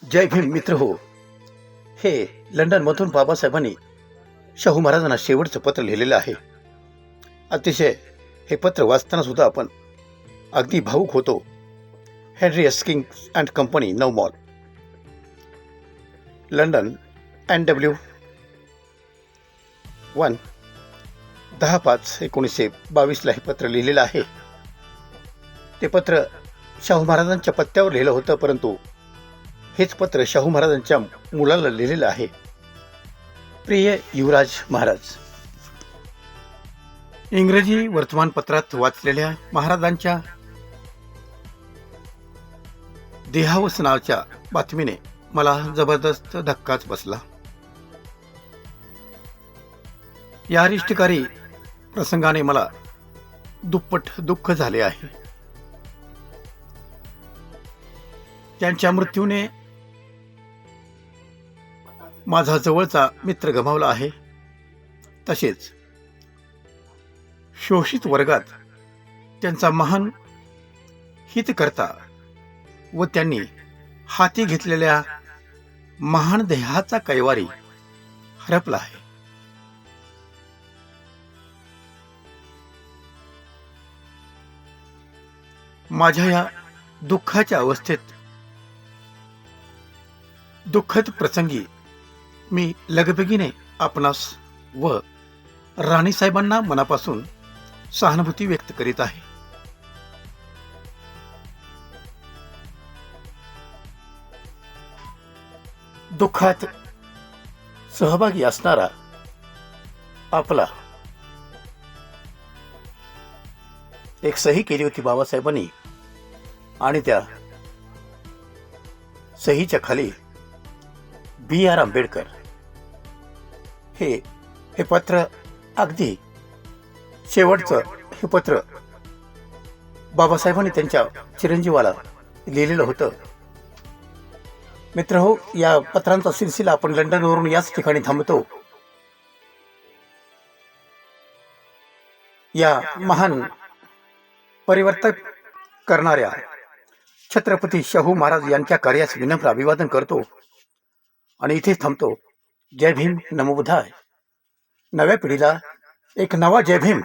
जय भीम मित्र हो. हे लंडनमधून बाबासाहेबांनी शाहू महाराजांना शेवटचं पत्र लिहिलेलं आहे. अतिशय हे पत्र वाचताना सुद्धा आपण अगदी भावूक होतो. Henry asking and company, 9 mall, London, NW 1, 10/5/1922 हे पत्र लिहिलेलं आहे. ते पत्र शाहू महाराजांच्या पत्त्यावर लिहिलं होतं, परंतु हेच पत्र शाहू महाराजांच्या मुलाला लिहिलेलं आहे. प्रिय युवराज महाराज, इंग्रजी वर्तमानपत्रात वाचलेल्या महाराजांच्या देहावसानाच्या बातमीने मला जबरदस्त धक्काच बसला. या अरिष्टकारी प्रसंगाने मला दुप्पट दुःख झाले आहे. त्यांच्या मृत्यूने माझा जवळचा मित्र गमावला आहे. तसेच शोषित वर्गात त्यांचा महान हितकर्ता व त्यांनी हाती घेतलेल्या महान देहाचा कैवारी हरपला आहे. माझ्या या दुःखाच्या अवस्थेत, दुःखद प्रसंगी मी लगबगीने आपणास व राणीसाहेबांना मनापासून सहानुभूती व्यक्त करीत आहे. दुःखात सहभागी असणारा आपला एक सही केली होती बाबासाहेबांनी, आणि त्या सहीच्या खाली B.R. आंबेडकर हे पत्र, अगदी शेवटचं हे पत्र बाबासाहेबांनी त्यांच्या चिरंजीवाला लिहिलेलं होतं. मित्र हो, या पत्रांचा सिलसिला आपण लंडनवरून याच ठिकाणी थांबतो. या महान परिवर्तक करणाऱ्या छत्रपती शाहू महाराज यांच्या कार्यास विनम्र अभिवादन करतो आणि इथेच थांबतो. जय भीम, नमो बुद्धाय. नव्या पिढीला एक नवा जय भीम.